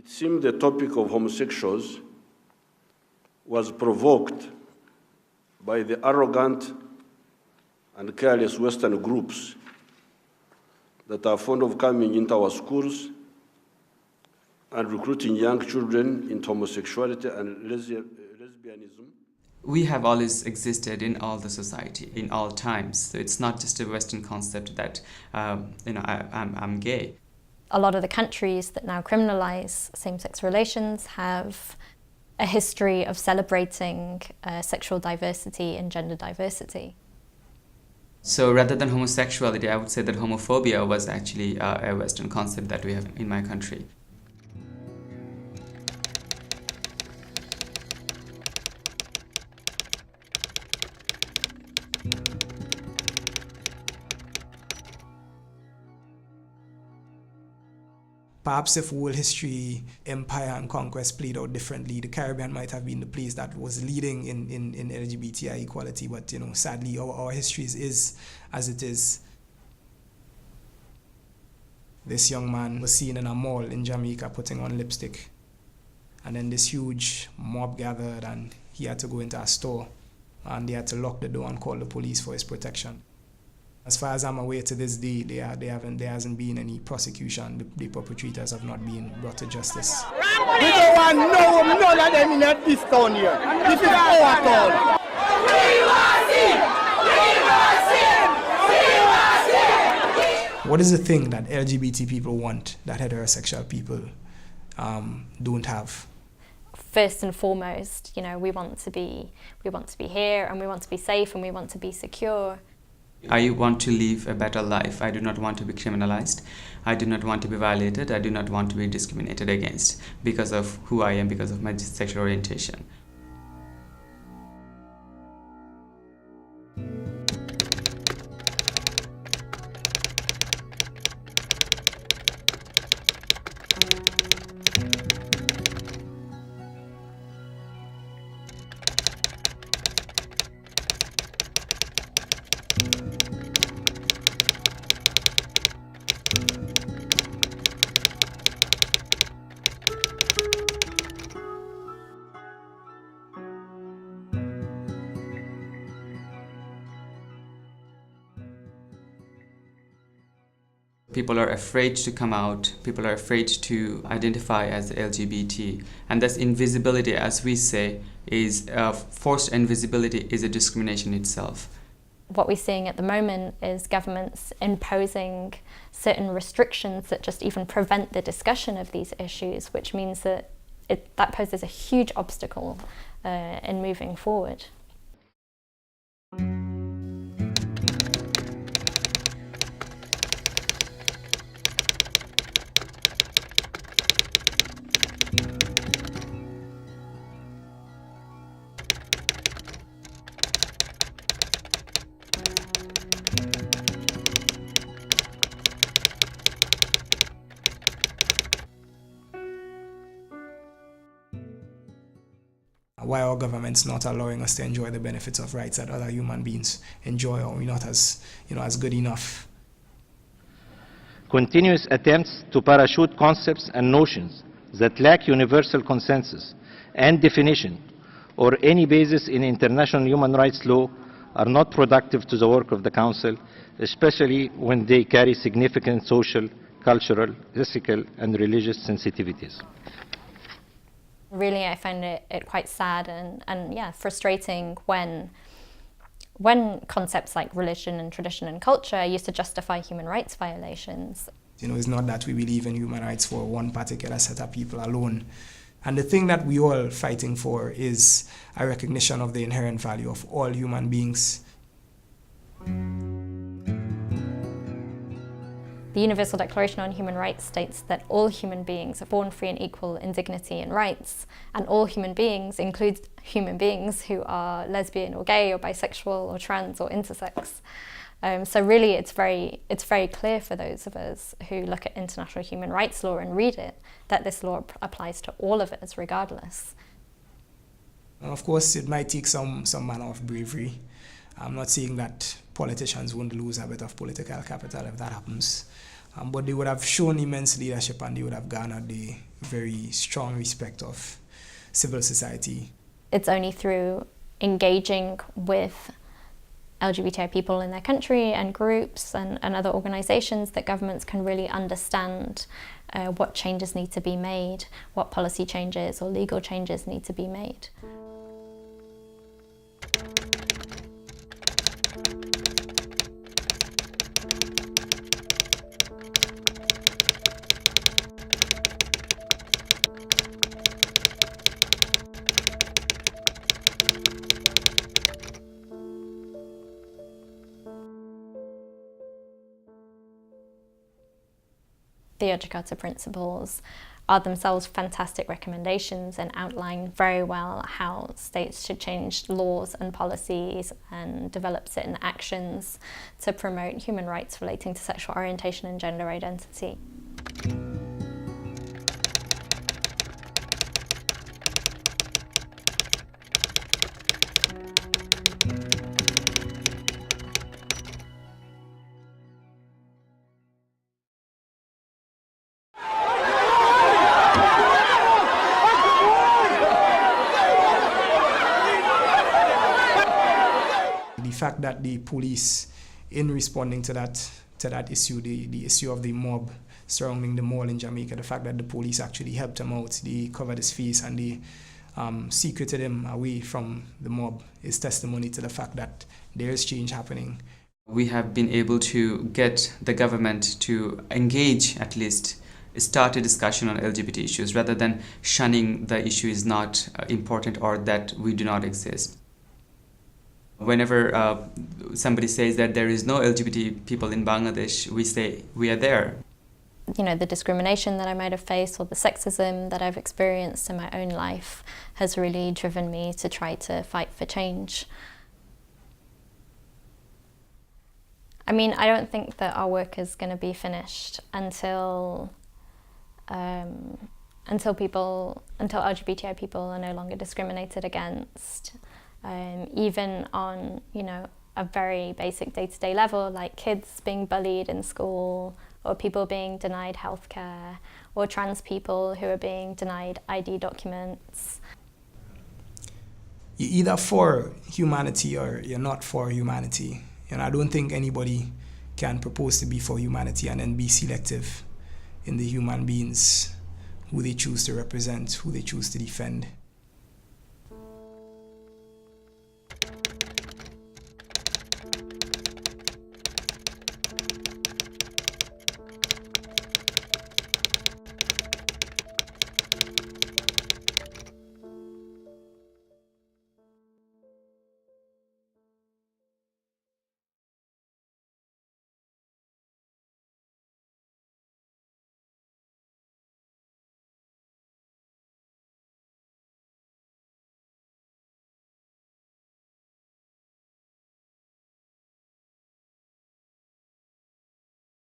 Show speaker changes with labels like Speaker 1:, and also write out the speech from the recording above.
Speaker 1: It seemed the topic of homosexuals was provoked by the arrogant and careless Western groups that are fond of coming into our schools and recruiting young children into homosexuality and lesbianism.
Speaker 2: We have always existed in all the society, in all times. So it's not just a Western concept that, I'm gay.
Speaker 3: A lot of the countries that now criminalize same-sex relations have a history of celebrating sexual diversity and gender diversity.
Speaker 2: So rather than homosexuality, I would say that homophobia was actually a Western concept that we have in my country.
Speaker 4: Perhaps if world history, empire and conquest played out differently, the Caribbean might have been the place that was leading in LGBTI equality, but sadly our history is as it is. This young man was seen in a mall in Jamaica putting on lipstick, and then this huge mob gathered and he had to go into a store and they had to lock the door and call the police for his protection. As far as I'm aware, to this day, there hasn't been any prosecution. The perpetrators have not been brought to justice.
Speaker 5: We don't want none of them in this town here. This is our town.
Speaker 4: What is the thing that LGBT people want that heterosexual people don't have?
Speaker 3: First and foremost, we want to be here, and we want to be safe, and we want to be secure.
Speaker 2: I want to live a better life. I do not want to be criminalized. I do not want to be violated. I do not want to be discriminated against because of who I am, because of my sexual orientation. People are afraid to come out, people are afraid to identify as LGBT, and this invisibility, as we say, is forced invisibility is a discrimination itself.
Speaker 3: What we're seeing at the moment is governments imposing certain restrictions that just even prevent the discussion of these issues, which means that that poses a huge obstacle in moving forward.
Speaker 4: Why are governments not allowing us to enjoy the benefits of rights that other human beings enjoy, or we're not as good enough?
Speaker 6: Continuous attempts to parachute concepts and notions that lack universal consensus and definition or any basis in international human rights law are not productive to the work of the Council, especially when they carry significant social, cultural, ethical, and religious sensitivities.
Speaker 3: Really, I find it quite sad and frustrating when concepts like religion and tradition and culture are used to justify human rights violations.
Speaker 4: It's not that we believe in human rights for one particular set of people alone. And the thing that we all fighting for is a recognition of the inherent value of all human beings.
Speaker 3: The Universal Declaration on Human Rights states that all human beings are born free and equal in dignity and rights, and all human beings includes human beings who are lesbian or gay or bisexual or trans or intersex. So really it's very clear for those of us who look at international human rights law and read it that this law applies to all of us regardless.
Speaker 4: And of course it might take some manner of bravery. I'm not saying that politicians won't lose a bit of political capital if that happens. But they would have shown immense leadership and they would have garnered the very strong respect of civil society.
Speaker 3: It's only through engaging with LGBTI people in their country and groups and other organisations that governments can really understand what changes need to be made, what policy changes or legal changes need to be made. The ISHR principles are themselves fantastic recommendations and outline very well how states should change laws and policies and develop certain actions to promote human rights relating to sexual orientation and gender identity.
Speaker 4: The fact that the police, in responding to that issue, the issue of the mob surrounding the mall in Jamaica, the fact that the police actually helped him out, they covered his face and they secreted him away from the mob, is testimony to the fact that there is change happening.
Speaker 2: We have been able to get the government to engage, at least start a discussion on LGBT issues rather than shunning the issue is not important or that we do not exist. Whenever somebody says that there is no LGBT people in Bangladesh, we say we are there.
Speaker 3: You know, the discrimination that I might have faced or the sexism that I've experienced in my own life has really driven me to try to fight for change. I mean, I don't think that our work is going to be finished until LGBTI people are no longer discriminated against. Even on, you know, a very basic day-to-day level, like kids being bullied in school, or people being denied healthcare, or trans people who are being denied ID documents.
Speaker 4: You're either for humanity or you're not for humanity. And I don't think anybody can propose to be for humanity and then be selective in the human beings who they choose to represent, who they choose to defend.